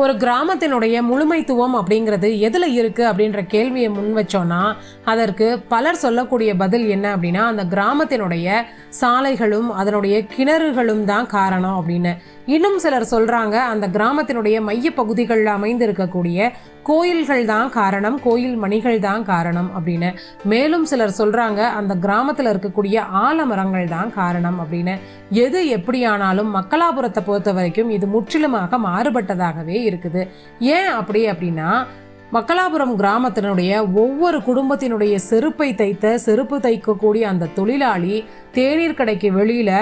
ஒரு கிராமத்தினுடைய முழுமைத்துவம் அப்படிங்கிறது எதில் இருக்குது அப்படின்ற கேள்வியை முன் வச்சோன்னா அதற்கு பலர் சொல்லக்கூடிய பதில் என்ன அப்படின்னா, அந்த கிராமத்தினுடைய சாலைகளும் அதனுடைய கிணறுகளும் தான் காரணம் அப்படின்னு. இன்னும் சிலர் சொல்கிறாங்க அந்த கிராமத்தினுடைய மைய பகுதிகளில் அமைந்து இருக்கக்கூடிய கோயில்கள் தான் காரணம், கோயில் மணிகள் தான் காரணம் அப்படின்னு. மேலும் சிலர் சொல்கிறாங்க அந்த கிராமத்தில் இருக்கக்கூடிய ஆலமரங்கள் தான் காரணம் அப்படின்னு. எது எப்படியானாலும் மக்களாபுரத்தை பொறுத்த வரைக்கும் இது முற்றிலுமாக மாறுபட்டதாகவே இருக்குது. ஏன் அப்படின்னா, மக்களாபுரம் கிராமத்தினுடைய ஒவ்வொரு குடும்பத்தினுடைய செருப்பு தைக்கக்கூடிய அந்த தொழிலாளி தேநீர் கடைக்கு வெளியில்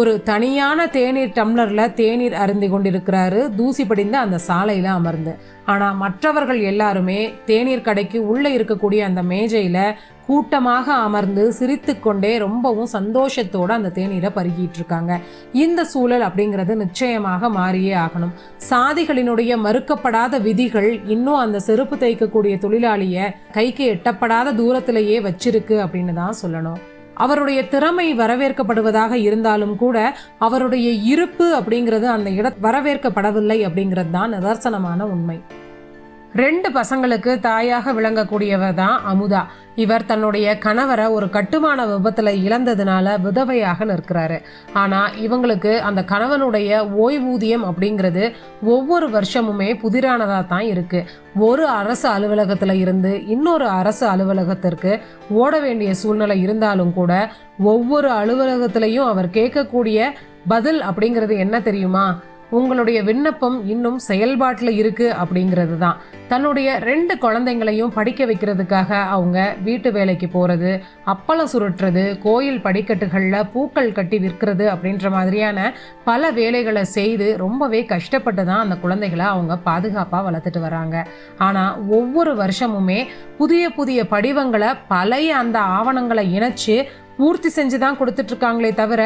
ஒரு தனியான தேநீர் டம்ளரில் தேநீர் அருந்தி கொண்டிருக்கிறாரு, தூசி படிந்த அந்த சாலையில் அமர்ந்து. ஆனால் மற்றவர்கள் எல்லாருமே தேநீர் கடைக்கு உள்ளே இருக்கக்கூடிய அந்த மேஜையில் கூட்டமாக அமர்ந்து சிரித்து கொண்டே ரொம்பவும் சந்தோஷத்தோடு அந்த தேநீரை பருகிட்டு இருக்காங்க. இந்த சூழல் அப்படிங்கிறது நிச்சயமாக மாறியே ஆகணும். சாதிகளினுடைய மறுக்கப்படாத விதிகள் இன்னும் அந்த செருப்பு தைக்கக்கூடிய தொழிலாளியை கைக்கு எட்டப்படாத தூரத்திலேயே வச்சிருக்கு அப்படின்னு தான் சொல்லணும். அவருடைய திறமை வரவேற்கப்படுவதாக இருந்தாலும் கூட அவருடைய இருப்பு அப்படிங்கிறது அந்த வரவேற்கப்படவில்லை அப்படிங்கிறது தான் நிதர்சனமான உண்மை. 2 பசங்களுக்கு தாயாக விளங்கக்கூடியவர் தான் அமுதா. இவர் தன்னுடைய கணவரை ஒரு கட்டுமான விபத்தில் இழந்ததுனால விதவையாக நிற்கிறாரு. ஆனால் இவங்களுக்கு அந்த கணவனுடைய ஓய்வூதியம் அப்படிங்கிறது ஒவ்வொரு வருஷமுமே புதிரானதாக தான் இருக்குது. ஒரு அரசு அலுவலகத்தில் இருந்து இன்னொரு அரசு அலுவலகத்திற்கு ஓட வேண்டிய சூழ்நிலை இருந்தாலும் கூட ஒவ்வொரு அலுவலகத்திலையும் அவர் கேட்கக்கூடிய பதில் அப்படிங்கிறது என்ன தெரியுமா? உங்களுடைய விண்ணப்பம் இன்னும் செயல்பாட்டில் இருக்குது அப்படிங்கிறது தான். தன்னுடைய 2 குழந்தைங்களையும் படிக்க வைக்கிறதுக்காக அவங்க வீட்டு வேலைக்கு போகிறது, அப்பளம் சுருட்டுறது, கோயில் படிக்கட்டுகளில் பூக்கள் கட்டி விற்கிறது அப்படின்ற மாதிரியான பல வேலைகளை செய்து ரொம்பவே கஷ்டப்பட்டு தான் அந்த குழந்தைகளை அவங்க பாதுகாப்பாக வளர்த்துட்டு வராங்க. ஆனால் ஒவ்வொரு வருஷமுமே புதிய புதிய படிவங்களை பழைய அந்த ஆவணங்களை இணைச்சு பூர்த்தி செஞ்சு தான் கொடுத்துட்ருக்காங்களே தவிர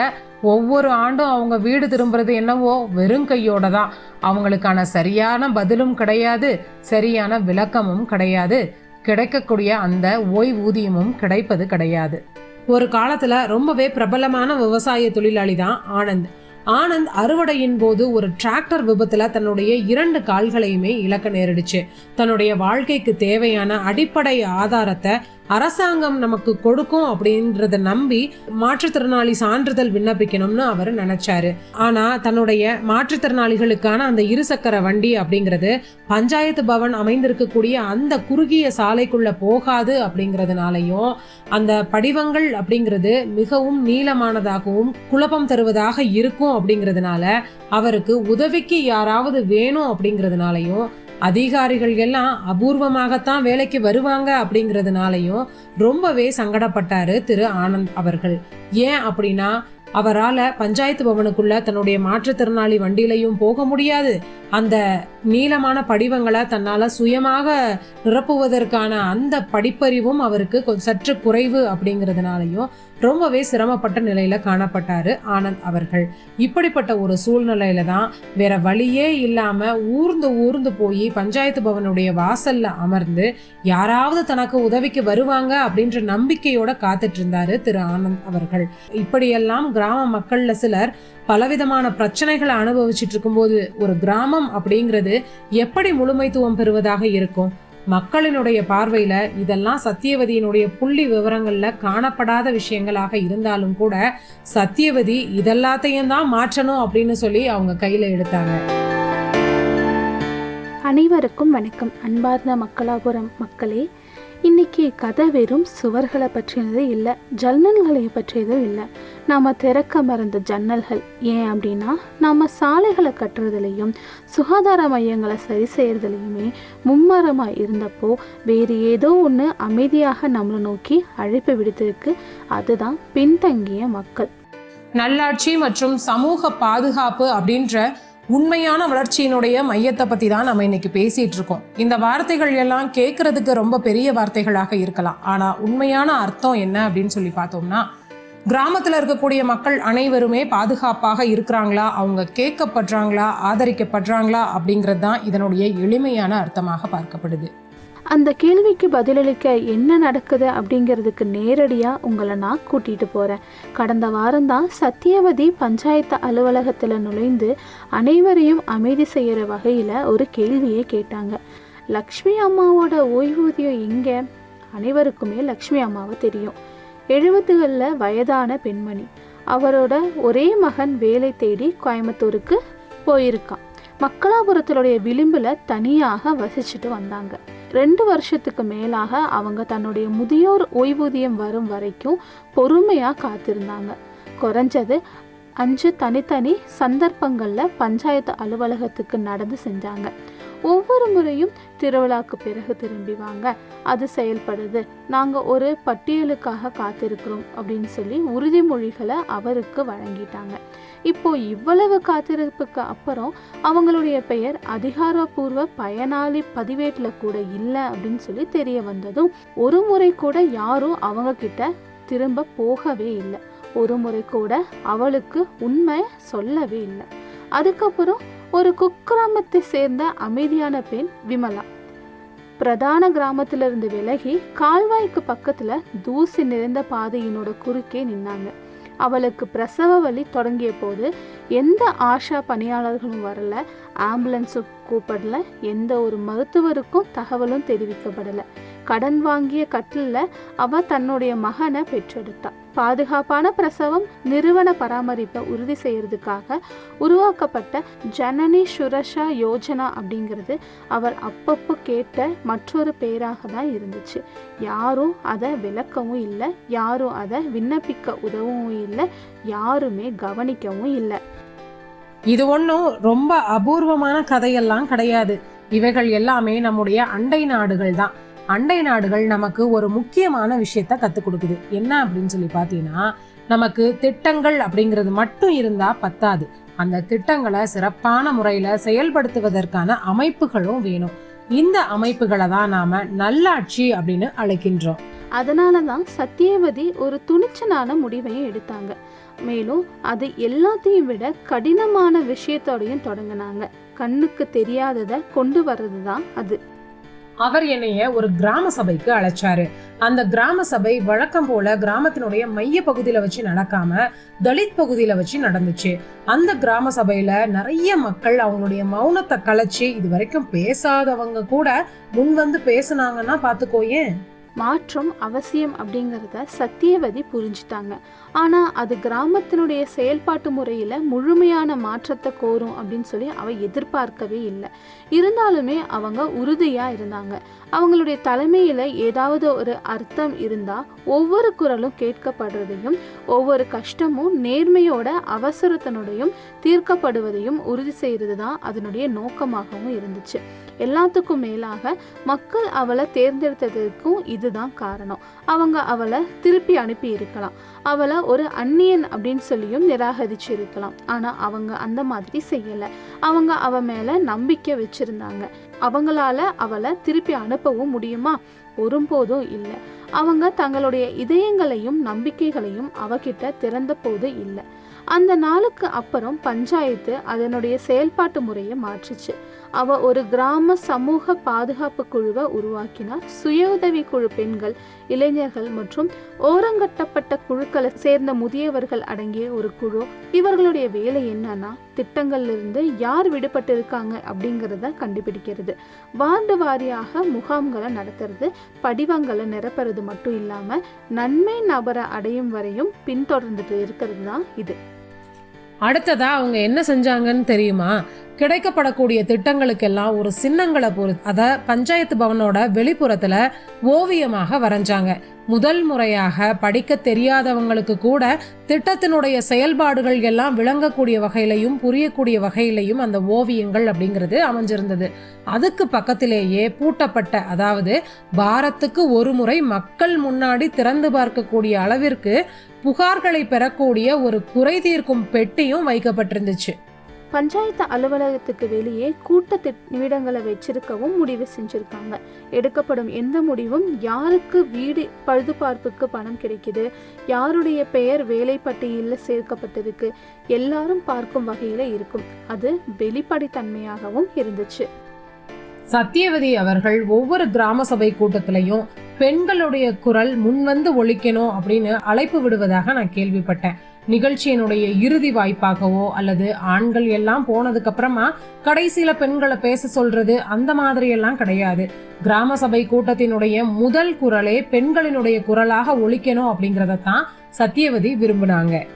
ஒவ்வொரு ஆண்டும் அவங்க வீடு திரும்புறது என்னவோ வெறும் கையோட தான். அவங்களுக்கான சரியான பதிலும் கிடையாது, சரியான விளக்கமும் கிடையாது, கிடைக்கக்கூடிய அந்த ஓய்வூதியமும் கிடைப்பது கிடையாது. ஒரு காலத்தில் ரொம்பவே பிரபலமான விவசாய தொழிலாளி தான் ஆனந்த் அறுவடையின் போது ஒரு டிராக்டர் விபத்தில் தன்னுடைய 2 கால்களையுமே இழக்க நேரிடுச்சு. தன்னுடைய வாழ்க்கைக்கு தேவையான அடிப்படை ஆதாரத்தை அரசாங்கம் நமக்கு கொடுக்கும் அப்படின்றத நம்பி மாற்றுத்திறனாளி சான்றிதழ் விண்ணப்பிக்கணும்னு அவர் நினைச்சாரு. ஆனா தன்னுடைய மாற்றுத்திறனாளிகளுக்கான அந்த 2 சக்கர வண்டி அப்படிங்கிறது பஞ்சாயத்து பவன் அமைந்திருக்கக்கூடிய அந்த குறுகிய சாலைக்குள்ள போகாது அப்படிங்கிறதுனாலையும் அந்த படிவங்கள் அப்படிங்கிறது மிகவும் நீளமானதாகவும் குழப்பம் தருவதாக இருக்கும் அப்படிங்கிறதுனால அவருக்கு உதவிக்கு யாராவது வேணும் அப்படிங்கிறதுனாலையும் அதிகாரிகள் எல்லாம் அபூர்வமாகத்தான் வேலைக்கு வருவாங்க அப்படிங்கிறதுனாலையும் ரொம்பவே சங்கடப்பட்டாரு திரு ஆனந்த் அவர்கள். ஏன் அப்படின்னா அவரால் பஞ்சாயத்து பவனுக்குள்ள தன்னுடைய மாற்றுத்திறனாளி வண்டியிலையும் போக முடியாது, அந்த நீளமான படிவங்களை தன்னால் சுயமாக நிரப்புவதற்கான அந்த படிப்பறிவும் அவருக்கு சற்று குறைவு அப்படிங்கிறதுனாலையும் ரொம்பவே சிரமப்பட்ட நிலையில காணப்பட்டாரு ஆனந்த் அவர்கள். இப்படிப்பட்ட ஒரு சூழ்நிலையில தான் வேற வழியே இல்லாம ஊர்ந்து போய் பஞ்சாயத்து பவனுடைய வாசல்ல அமர்ந்து யாராவது தனக்கு உதவிக்கு வருவாங்க அப்படின்ற நம்பிக்கையோட காத்துட்டு இருந்தாரு திரு ஆனந்த் அவர்கள். இப்படியெல்லாம் கிராம மக்கள்ல சிலர் பலவிதமான பிரச்சனைகளை அனுபவிச்சுட்டு இருக்கும்போது ஒரு கிராமம் அப்படிங்கிறது எப்படி முழுமைத்துவம் பெறுவதாக இருக்கும்? மக்களினுடைய பார்வையில இதெல்லாம் சத்தியவதியினுடைய புள்ளி விவரங்கள்ல காணப்படாத விஷயங்களாக இருந்தாலும் கூட சத்தியவதி இதெல்லாத்தையும் தான் மாற்றணும் அப்படின்னு சொல்லி அவங்க கையில எடுத்தாங்க. அனைவருக்கும் வணக்கம். அன்பார்ந்த மக்களாபுரம் மக்களே, இன்னைக்கு கதை வெறும் சுவர்களை பற்றியது இல்லை, ஜன்னல்களை பற்றியதும் இல்லை. நாம் திறக்க மறந்த ஜன்னல்கள். ஏன் அப்படின்னா நம்ம சாலைகளை கட்டுறதுலையும் சுகாதார மையங்களை சரி செய்யறதுலையுமே மும்மரமாக இருந்தப்போ வேறு ஏதோ ஒன்று அமைதியாக நம்மளை நோக்கி அழைப்பு விடுத்திருக்கு. அதுதான் பின்தங்கிய மக்கள். நல்லாட்சி மற்றும் சமூக பாதுகாப்பு அப்படின்ற உண்மையான வளர்ச்சியினுடைய மையத்தை பற்றி தான் நம்ம இன்னைக்கு பேசிகிட்டு இருக்கோம். இந்த வார்த்தைகள் எல்லாம் கேட்குறதுக்கு ரொம்ப பெரிய வார்த்தைகளாக இருக்கலாம், ஆனால் உண்மையான அர்த்தம் என்ன அப்படின்னு சொல்லி பார்த்தோம்னா, கிராமத்தில் இருக்கக்கூடிய மக்கள் அனைவருமே பாதுகாப்பாக இருக்கிறாங்களா, அவங்க கேட்கப்படுறாங்களா, ஆதரிக்கப்படுறாங்களா அப்படிங்கிறது தான் இதனுடைய எளிமையான அர்த்தமாக பார்க்கப்படுது. அந்த கேள்விக்கு பதிலளிக்க என்ன நடக்குது அப்படிங்கிறதுக்கு நேரடியாக உங்களை நான் கூட்டிகிட்டு போகிறேன். கடந்த வாரம்தான் சத்தியவதி பஞ்சாயத்து அலுவலகத்தில் நுழைந்து அனைவரையும் அமைதி செய்கிற வகையில் ஒரு கேள்வியை கேட்டாங்க. லக்ஷ்மி அம்மாவோட ஓய்வூதியம் எங்கே? அனைவருக்குமே லக்ஷ்மி அம்மாவை தெரியும். 70களில் வயதான பெண்மணி. அவரோட ஒரே மகன் வேலை தேடி கோயம்புத்தூருக்கு போயிருக்கான். மக்களாபுரத்தினுடைய விளிம்பில் தனியாக வசிச்சுட்டு வந்தாங்க. 2 வருஷத்துக்கு மேலாக அவங்க தன்னுடைய முதியோர் ஓய்வூதியம் வரும் வரைக்கும் பொறுமையாக காத்திருந்தாங்க. குறைஞ்சது 5 தனித்தனி சந்தர்ப்பங்களில் பஞ்சாயத்து அலுவலகத்துக்கு நடந்து செஞ்சாங்க. ஒவ்வொரு முறையும் திருவிழாக்கு பிறகு திரும்பி வாங்க, அது செயல்படுது, நாங்கள் ஒரு பட்டியலுக்காக காத்திருக்கிறோம் அப்படின்னு சொல்லி உறுதிமொழிகளை அவருக்கு வழங்கிட்டாங்க. இப்போ இவ்வளவு காத்திருப்புக்கு அப்புறம் அவங்களுடைய பெயர் அதிகாரப்பூர்வ பயனாளி பதிவேட்டில் கூட இல்லை அப்படின்னு சொல்லி தெரிய வந்ததும் ஒரு முறை கூட யாரும் அவங்க கிட்ட திரும்ப போகவே இல்லை. ஒரு முறை கூட அவளுக்கு உண்மை சொல்லவே இல்லை. அதுக்கப்புறம் ஒரு குக்கிராமத்தை சேர்ந்த அமைதியான பெண் விமலா பிரதான கிராமத்திலிருந்து விலகி கால்வாய்க்கு பக்கத்துல தூசி நிறைந்த பாதையினோட குறுக்கே நின்னாங்க. அவளுக்கு பிரசவ வலி தொடங்கிய போது எந்த ஆஷா பணியாளர்களும் வரல, ஆம்புலன்ஸும் கூப்பிடல, எந்த ஒரு மருத்துவருக்கும் தகவலும் தெரிவிக்கப்படல. கடன் வாங்கிய கட்டில அவ தன்னுடைய மகனை பெற்றெடுத்தா. பாதுகாப்பான பிரசவம் நிறுவன பராமரிப்பை உறுதி செய்யறதுக்காக உருவாக்கப்பட்ட ஜனனி சுரஷா யோஜனா அப்படிங்கிறது அவர் அப்பப்போ கேட்ட மற்றொரு பேராக தான் இருந்துச்சு. யாரும் அதை விளக்கவும் இல்லை, யாரும் அதை விண்ணப்பிக்க உதவவும் இல்லை, யாருமே கவனிக்கவும் இல்லை. இது ஒன்றும் ரொம்ப அபூர்வமான கதையெல்லாம் கிடையாது. இவைகள் எல்லாமே நம்முடைய அண்டை நாடுகள் தான். அண்டை நாடுகள் நமக்கு ஒரு முக்கியமான விஷயத்த கற்றுக் கொடுக்குது. என்ன அப்படின்னு சொல்லி பார்த்தீங்கன்னா, நமக்கு திட்டங்கள் அப்படிங்கிறது மட்டும் இருந்தா பத்தாது. அந்த திட்டங்களை சிறப்பான முறையில் செயல்படுத்துவதற்கான அமைப்புகளும் வேணும். இந்த அமைப்புகளை தான் நாம நல்லாட்சி அப்படின்னு அழைக்கின்றோம். அதனால தான் சத்தியவதி ஒரு துணிச்சலான முடிவையும் எடுத்தாங்க. மேலும் அது எல்லாத்தையும் விட கடினமான விஷயத்தோடையும் தொடங்கினாங்க. கண்ணுக்கு தெரியாததை கொண்டு வர்றது தான் அது. அவர் என்னைய ஒரு கிராம சபைக்கு அழைச்சாரு. அந்த கிராம சபை வழக்கம் போல கிராமத்தினுடைய மைய பகுதியில வச்சு நடக்காம தலித் பகுதியில வச்சு நடந்துச்சு. அந்த கிராம சபையில நிறைய மக்கள் அவங்களுடைய மௌனத்தை கலைச்சு இது வரைக்கும் பேசாதவங்க கூட முன் வந்து பேசுனாங்கன்னா பாத்துக்கோயேன். மாற்றம் அவசியம் அப்படிங்கிறத சத்தியவதி புரிஞ்சுட்டாங்க. ஆனால் அது கிராமத்தினுடைய செயல்பாட்டு முறையில் முழுமையான மாற்றத்தை கோரும் அப்படின்னு சொல்லி அவ எதிர்பார்க்கவே இல்லை. இருந்தாலுமே அவங்க உறுதியாக இருந்தாங்க. அவங்களுடைய தலைமையில் ஏதாவது ஒரு அர்த்தம் இருந்தால் ஒவ்வொரு குரலும் கேட்கப்படுறதையும் ஒவ்வொரு கஷ்டமும் நேர்மையோட அவசரத்தினுடையும் தீர்க்கப்படுவதையும் உறுதி செய்கிறது தான் அதனுடைய நோக்கமாகவும் இருந்துச்சு. எல்லாத்துக்கும் மேலாக மக்கள் அவளை தேர்ந்தெடுத்ததற்கும் இதுதான் காரணம். அவங்க அவளை திருப்பி அனுப்பி இருக்கலாம், அவளை ஒரு அந்நியன் அப்படின்னு சொல்லியும் நிராகரிச்சு இருக்கலாம். ஆனால் அவங்க அந்த மாதிரி செய்யலை. அவங்க அவ மேலே நம்பிக்கை வச்சிருந்தாங்க. அவங்களால அவளை திருப்பி அனுப்பவும் முடியுமா? ஒருபோதும் இல்லை. அவங்க தங்களுடைய இதயங்களையும் நம்பிக்கைகளையும் அவகிட்ட திறந்த போது இல்லை. அந்த நாளுக்கு அப்புறம் பஞ்சாயத்து அதனுடைய செயல்பாட்டு முறையை மாற்றுச்சு. அவ ஒரு கிராம சமூக பாதுகாப்பு குழுவை உருவாக்கினார். சுய உதவி குழு பெண்கள், இளைஞர்கள் மற்றும் ஓரங்கட்டப்பட்ட குழுக்களை சேர்ந்த முதியவர்கள் அடங்கிய ஒரு குழு. இவர்களுடைய வேலை என்னன்னா, திட்டங்கள்ல இருந்து யார் விடுபட்டு இருக்காங்க அப்படிங்கிறத கண்டுபிடிக்கிறது, வார்டு வாரியாக முகாம்களை நடத்துறது, படிவங்களை நிரப்புறது மட்டும் இல்லாம நன்மை நபரை அடையும் வரையும் பின்தொடர்ந்துட்டு இருக்கிறது தான் இது. அடுத்ததா அவங்க என்ன செஞ்சாங்கன்னு தெரியுமா? கிடைக்கப்படக்கூடிய திட்டங்களுக்கெல்லாம் ஒரு சின்னங்களை அத பஞ்சாயத்து பவனோட வெளிப்புறத்துல ஓவியமாக வரைஞ்சாங்க. முதல் முறையாக படிக்க தெரியாதவங்களுக்கு கூட திட்டத்தினுடைய செயல்பாடுகள் எல்லாம் விளங்கக்கூடிய வகையிலையும் புரியக்கூடிய வகையிலையும் அந்த ஓவியங்கள் அப்படிங்கிறது அமைஞ்சிருந்தது. அதுக்கு பக்கத்திலேயே பூட்டப்பட்ட, அதாவது வாரத்துக்கு ஒரு முறை மக்கள் முன்னாடி திறந்து பார்க்கக்கூடிய அளவிற்கு புகார்களை பெறக்கூடிய ஒரு குறை தீர்க்கும் பெட்டியும் வைக்கப்பட்டிருந்துச்சு. பஞ்சாயத்து அலுவலகத்துக்கு வெளியே கூட்ட நிமிடங்களை வச்சிருக்கவும் முடிவு செஞ்சிருக்காங்க. எடுக்கப்படும் எந்த முடிவும் யாருக்கு வீடு பழுதுபார்ப்புக்கு பணம் கிடைக்குது, யாருடைய பெயர் வேலை பட்டியலில் சேர்க்கப்பட்டிருக்கு, எல்லாரும் பார்க்கும் வகையில இருக்கும். அது வெளிப்படைத்தன்மையாகவும் இருந்துச்சு. சத்தியவதி அவர்கள் ஒவ்வொரு கிராம சபை கூட்டத்திலையும் பெண்களுடைய குரல் முன்வந்து ஒலிக்கணும் அப்படின்னு அழைப்பு விடுவதாக நான் கேள்விப்பட்டேன். நிகழ்ச்சியினுடைய இறுதி வாய்ப்பாகவோ அல்லது ஆண்கள் எல்லாம் போனதுக்கு அப்புறமா கடைசியில பெண்களை பேச சொல்றது அந்த மாதிரி எல்லாம் கிடையாது. கிராம சபை கூட்டத்தினுடைய முதல் குரலே பெண்களினுடைய குரலாக ஒலிக்கணும் அப்படிங்கறதான் சத்தியவதி விரும்பினாங்க.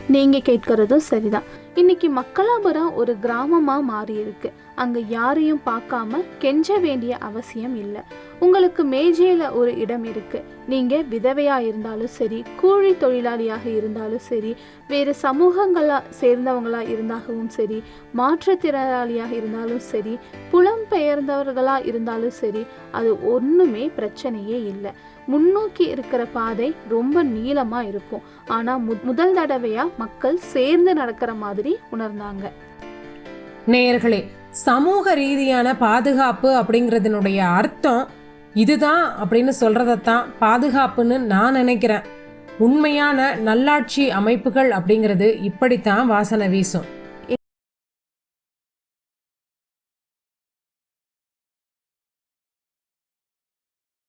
நீங்க கேட்கறதும் சரிதான். இன்னைக்கு மக்களாபுரம் ஒரு கிராமமா மாறி இருக்கு. அங்க யாரையும் பார்க்காம கெஞ்ச வேண்டிய அவசியம் இல்லை. உங்களுக்கு மேஜையில ஒரு இடம் இருக்கு. நீங்க விதவையா இருந்தாலும் சரி, கூலி தொழிலாளியாக இருந்தாலும் சரி, வேறு சமூகங்களா சேர்ந்தவங்களா இருந்தாலும் சரி, மாற்றுத்திறனாளியாக இருந்தாலும் சரி, புலம்பெயர்ந்தவர்களா இருந்தாலும் சரி, அது ஒண்ணுமே பிரச்சனையே இல்லை. முன்னோக்கி இருக்கிற பாதை ரொம்ப நீளமா இருக்கும். ஆனா முதல் தடவையா மக்கள் சேர்ந்து நடக்கிற மாதிரி உணர்ந்தாங்க. நேயர்களே, சமூக ரீதியான பாதுகாப்பு அப்படிங்கிறதுனுடைய அர்த்தம் இதுதான் அப்படின்னு சொல்றதான் பாதுகாப்புன்னு நான் நினைக்கிறேன். உண்மையான நல்லாட்சி அமைப்புகள் அப்படிங்கிறது இப்படித்தான் வாசனை வீசும்.